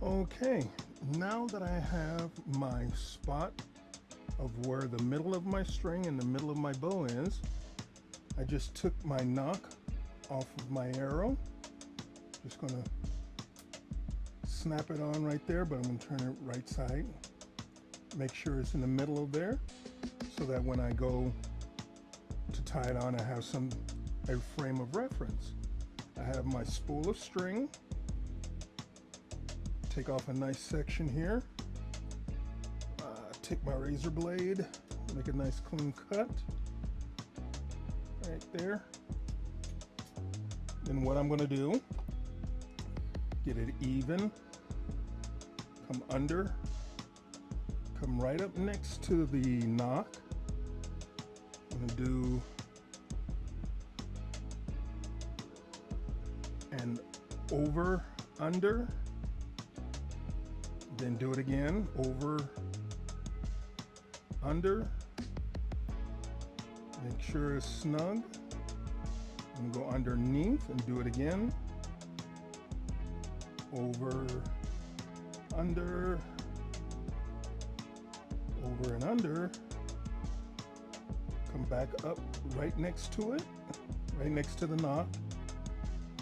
Okay, now that I have my spot of where the middle of my string and the middle of my bow is, I just took my nock off of my arrow. Just gonna snap it on right there, but I'm gonna turn it right side. Make sure it's in the middle of there so that when I go to tie it on, I have a frame of reference. I have my spool of string. Take off a nice section here. Take my razor blade, make a nice clean cut right there. Then what I'm going to do, get it even, come under, come right up next to the nock. I'm going to do an over, under, then do it again, over, under, make sure it's snug, and go underneath and do it again, over, under, over and under, come back up right next to it, right next to the knot,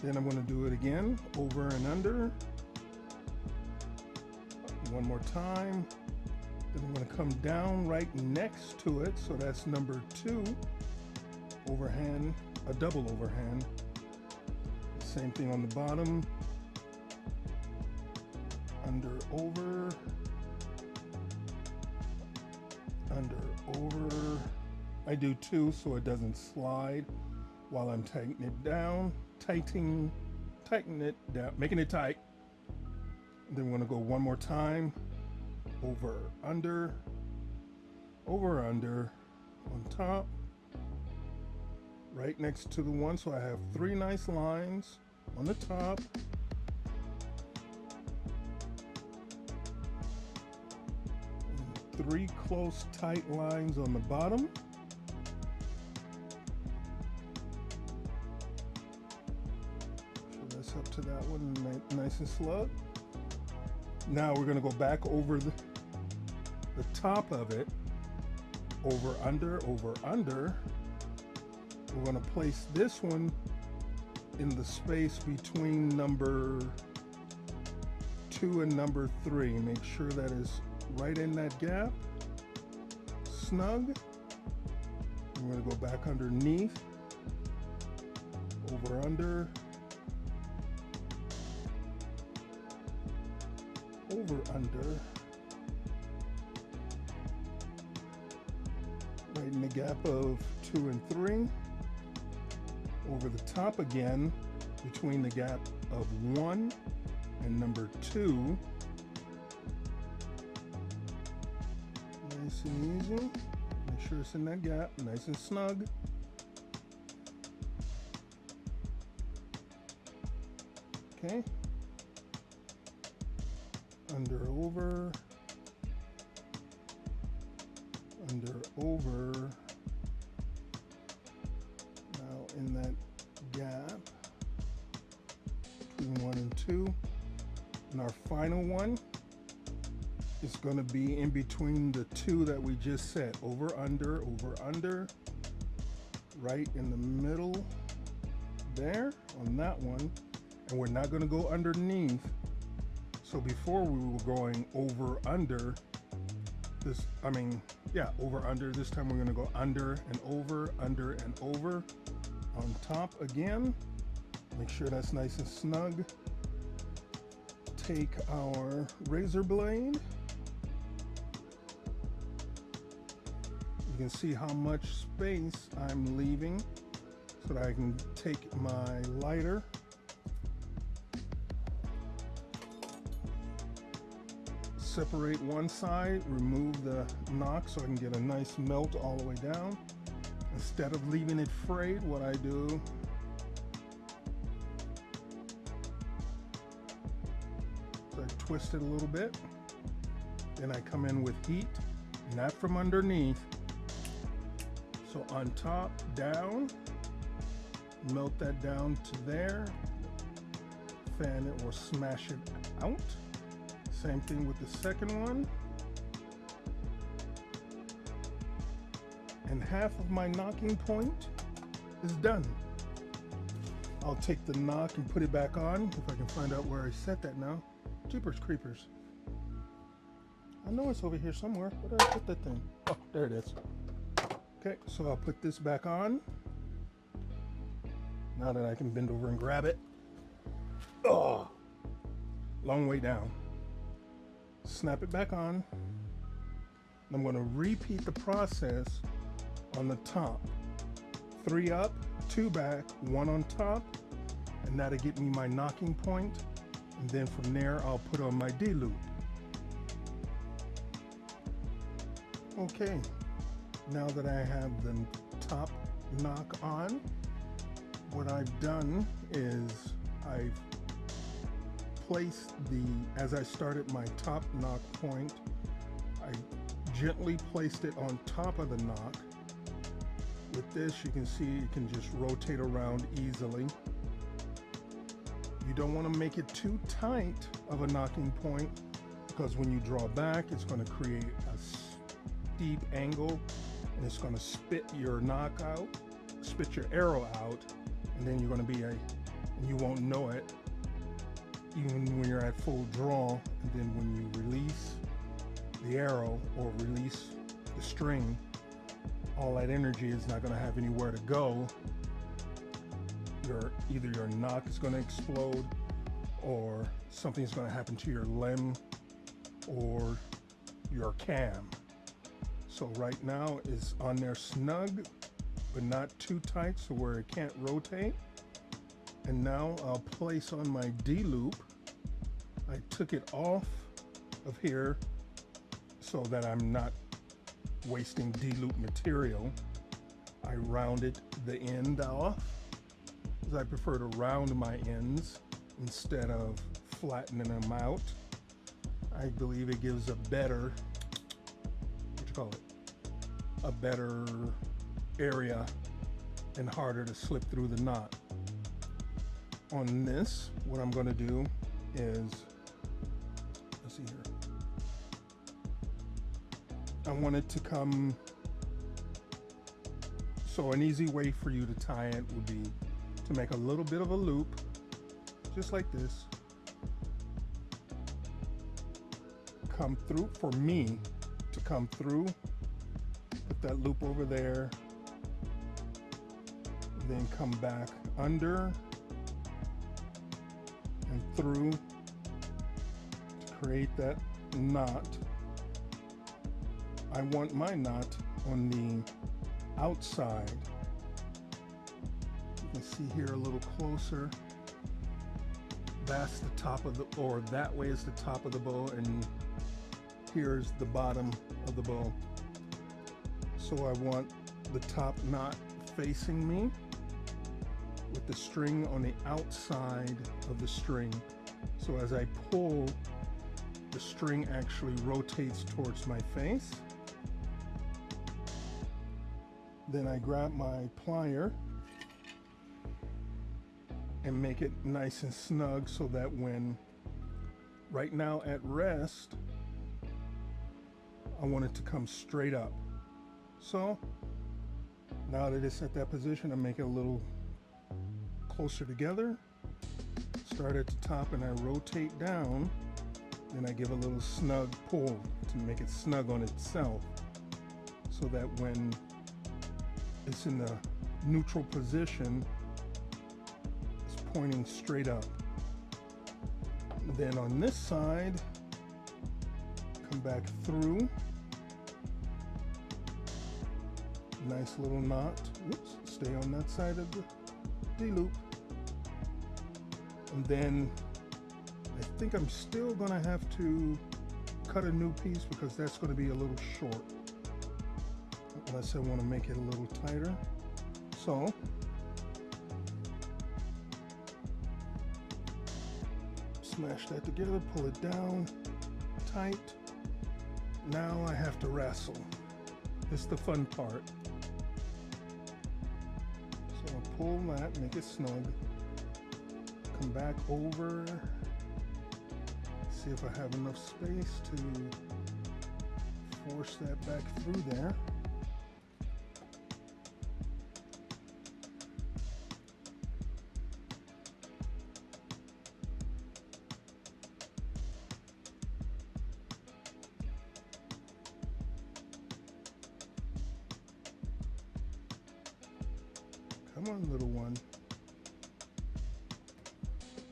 then I'm going to do it again, over and under, one more time. Then I'm going to come down right next to it, so that's number 2, overhand, a double overhand. Same thing on the bottom, under, over, under, over. I do 2 so it doesn't slide while I'm tightening it down, tighten it down, making it tight. Then we're going to go one more time, over, under, on top, right next to the one, so I have 3 nice lines on the top, and 3 close tight lines on the bottom. So that's up to that one, nice and snug. Now we're going to go back over the top of it, over, under, over, under. We're going to place this one in the space between number 2 and number 3. Make sure that is right in that gap, snug. We're going to go back underneath, over, under, over, under, right in the gap of 2 and 3, over the top again, between the gap of 1 and number 2, nice and easy, make sure it's in that gap, nice and snug. Okay. Under, over, under, over. Now in that gap between 1 and 2. And our final one is going to be in between the 2 that we just set. Over, under, right in the middle there on that one. And we're not going to go underneath. So before we were going over, under, over, under. This time we're going to go under and over, on top again. Make sure that's nice and snug. Take our razor blade. You can see how much space I'm leaving so that I can take my lighter, separate one side, remove the nock so I can get a nice melt all the way down. Instead of leaving it frayed, what I do, so I twist it a little bit, then I come in with heat, not from underneath. So on top, down, melt that down to there, fan it or smash it out. Same thing with the second one. And half of my knocking point is done. I'll take the nock and put it back on if I can find out where I set that now. Jeepers creepers. I know it's over here somewhere. Where did I put that thing? Oh, there it is. Okay, so I'll put this back on. Now that I can bend over and grab it. Oh, long way down. Snap it back on. I'm going to repeat the process on the top. 3 up, 2 back, 1 on top, and that'll get me my knocking point. And then from there, I'll put on my D loop. Okay, now that I have the top knock on, what I've done is I've placed as I started my top knock point, I gently placed it on top of the knock. With this, you can see it can just rotate around easily. You don't want to make it too tight of a knocking point, because when you draw back, it's going to create a steep angle and it's going to spit your knock out, spit your arrow out, and then you're going to be and you won't know it even when you're at full draw. And then when you release the arrow or release the string, all that energy is not going to have anywhere to go. Either your knock is going to explode, or something's going to happen to your limb or your cam. So right now it's on there snug, but not too tight so where it can't rotate. And now I'll place on my D loop. I took it off of here so that I'm not wasting D loop material. I rounded the end off, because I prefer to round my ends instead of flattening them out. I believe it gives a better, a better area and harder to slip through the knot. On this, what I'm going to do is, let's see here. I want it to come, so an easy way for you to tie it would be to make a little bit of a loop, just like this. Come through, for me to come through, put that loop over there, and then come back under and through to create that knot. I want my knot on the outside. You can see here a little closer. That's the top of the, or that way is the top of the bow, and here's the bottom of the bow. So I want the top knot facing me with the string on the outside of the string. So as I pull, the string actually rotates towards my face. Then I grab my plier and make it nice and snug so that when, right now at rest, I want it to come straight up. So now that it's at that position, I make it a little closer together. Start at the top and I rotate down. Then I give a little snug pull to make it snug on itself, so that when it's in the neutral position, it's pointing straight up. Then on this side, come back through. Nice little knot. Oops, stay on that side of the D-loop. And then I think I'm still gonna have to cut a new piece, because that's gonna be a little short, unless I want to make it a little tighter. So smash that together, pull it down tight. Now I have to wrestle. It's the fun part. So I'll pull that, make it snug, come back over. see if I have enough space to force that back through there. Come on, little one.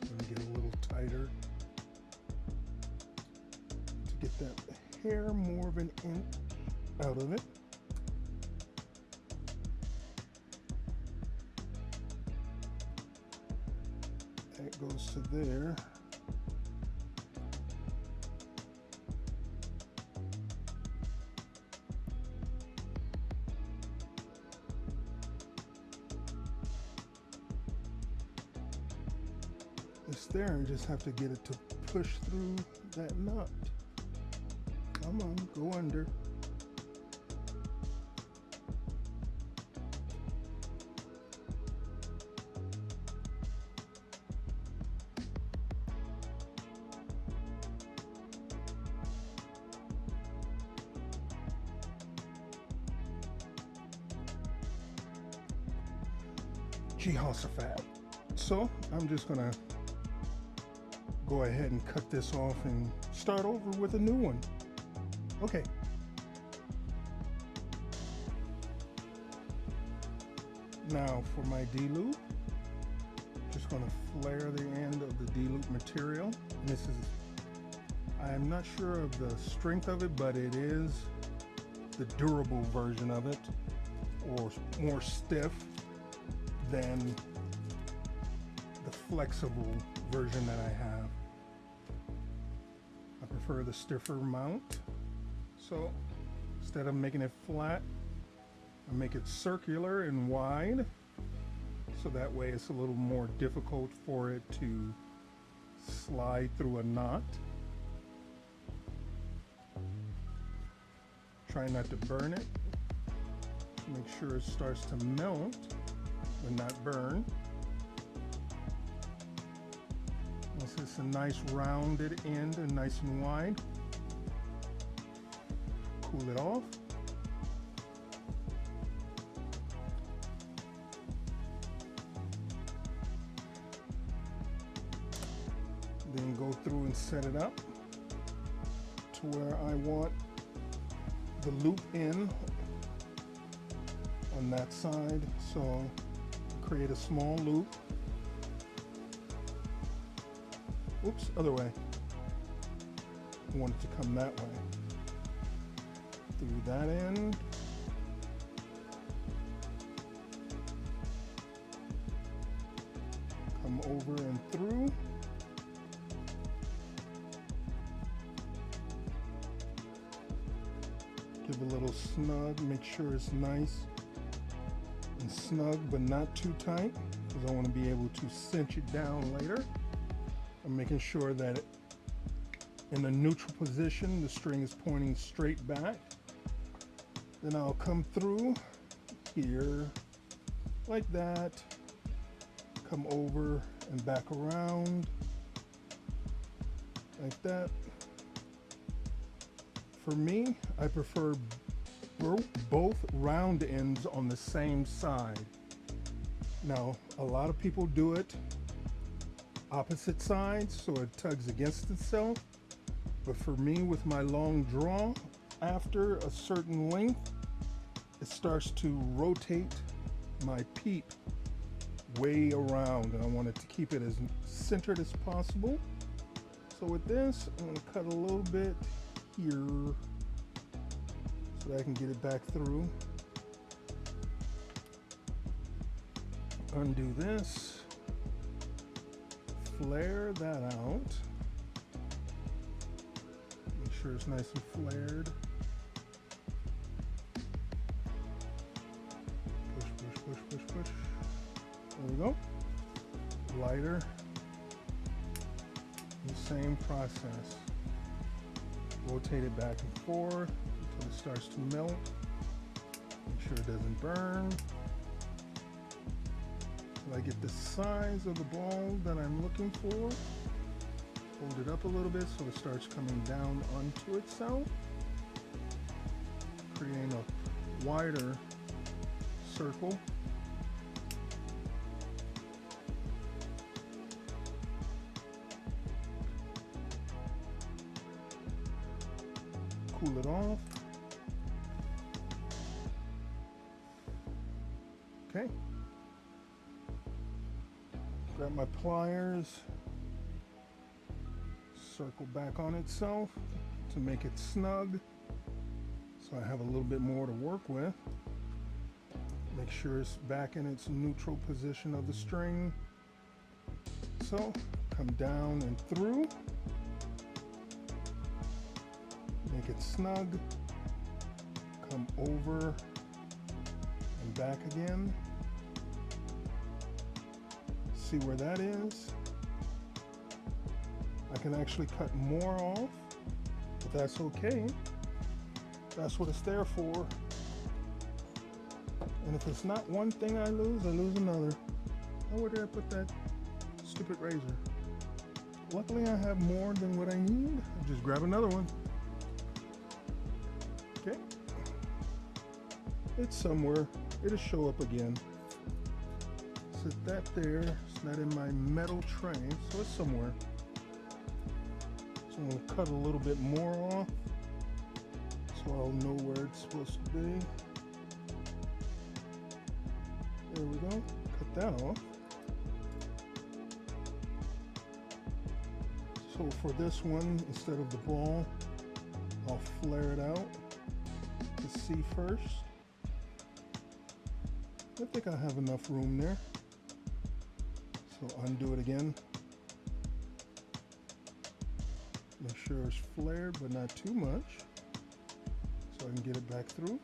Let me get a little tighter to get that hair more of an inch out of it. That goes to there. It's there, and just have to get it to push through that knot. Come on, go under. Jehoshaphat. So I'm just gonna go ahead and cut this off and start over with a new one. Okay. Now for my D-loop, just going to flare the end of the D-loop material. And this is, I'm not sure of the strength of it, but it is the durable version of it, or more stiff than the flexible version that I have. I prefer the stiffer mount. So instead of making it flat, I make it circular and wide, so that way it's a little more difficult for it to slide through a knot. Try not to burn it. Make sure it starts to melt but not burn. Once it's a nice rounded end and nice and wide, cool it off. Then go through and set it up to where I want the loop in on that side. So create a small loop. Oops, other way. I want it to come that way. Through that end. Come over and through. Give a little snug, make sure it's nice and snug but not too tight, because I want to be able to cinch it down later. I'm making sure that in a neutral position, the string is pointing straight back. Then I'll come through here like that, come over and back around like that. For me, I prefer both round ends on the same side. Now, a lot of people do it opposite sides, so it tugs against itself. But for me, with my long draw, after a certain length, it starts to rotate my peep way around, and I want it to keep it as centered as possible. So with this, I'm going to cut a little bit here so that I can get it back through. Undo this, flare that out, make sure it's nice and flared. Push, push, push, push, push. There we go. Lighter. The same process. Rotate it back and forth until it starts to melt. Make sure it doesn't burn. Till I get the size of the ball that I'm looking for. Hold it up a little bit so it starts coming down onto itself, creating a wider circle. Cool it off. Okay. Grab my pliers, circle back on itself to make it snug, so I have a little bit more to work with. Make sure it's back in its neutral position of the string. So come down and through, make it snug, come over and back again. See where that is? I can actually cut more off, but that's okay. That's what it's there for. And if it's not one thing I lose another. Oh, where did I put that stupid razor? Luckily I have more than what I need. I'll just grab another one. Okay. It's somewhere. It'll show up again. Set that there. It's not in my metal tray, so it's somewhere. So I'm going to cut a little bit more off so I'll know where it's supposed to be. There we go. Cut that off. So for this one, instead of the ball, I'll flare it out to see first. I think I have enough room there. So undo it again. Make sure it's flared, but not too much, so I can get it back through.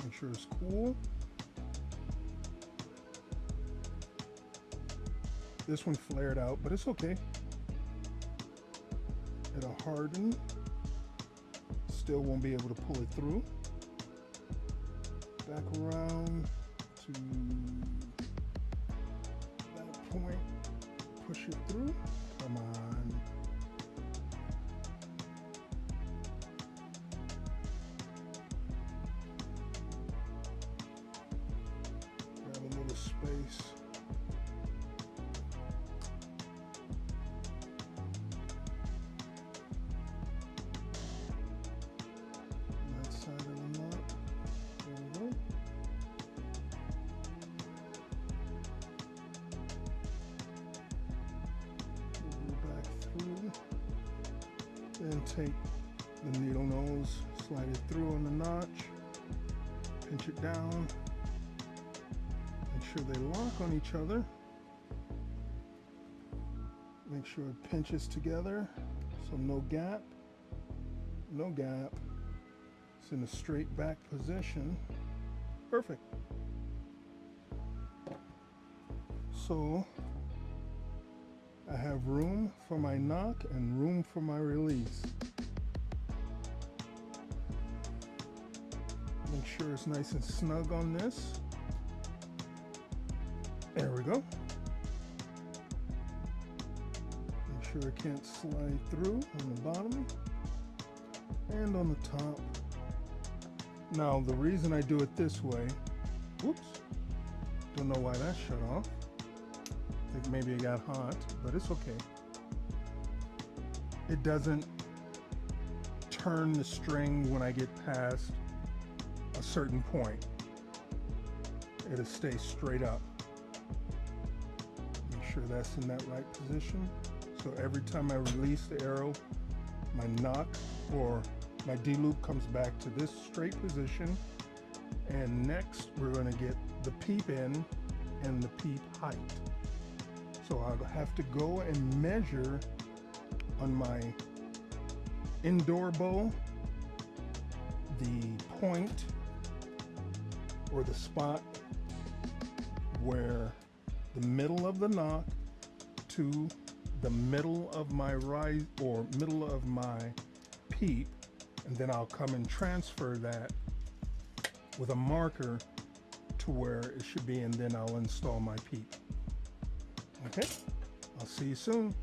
Make sure it's cool. This one flared out, but it's okay. It'll harden. Still won't be able to pull it through. Back around to that point. Push it through. Come on. Space. That side of the knot. There we go. We'll go back through. Then take the needle nose, slide it through on the notch, pinch it down. Make sure they lock on each other. Make sure it pinches together, so no gap. No gap. It's in a straight back position. Perfect. So I have room for my knock and room for my release. Make sure it's nice and snug on this. There we go. Make sure it can't slide through on the bottom and on the top. Now the reason I do it this way, whoops, don't know why that shut off. I think maybe it got hot, but it's okay. It doesn't turn the string when I get past a certain point. It'll stay straight up. That's in that right position. So every time I release the arrow, my knock or my D-loop comes back to this straight position. And next we're going to get the peep in and the peep height. So I'll have to go and measure on my indoor bowl the point or the spot where the middle of the nock to the middle of my rise or middle of my peep, and then I'll come and transfer that with a marker to where it should be, and then I'll install my peep. Okay, I'll see you soon.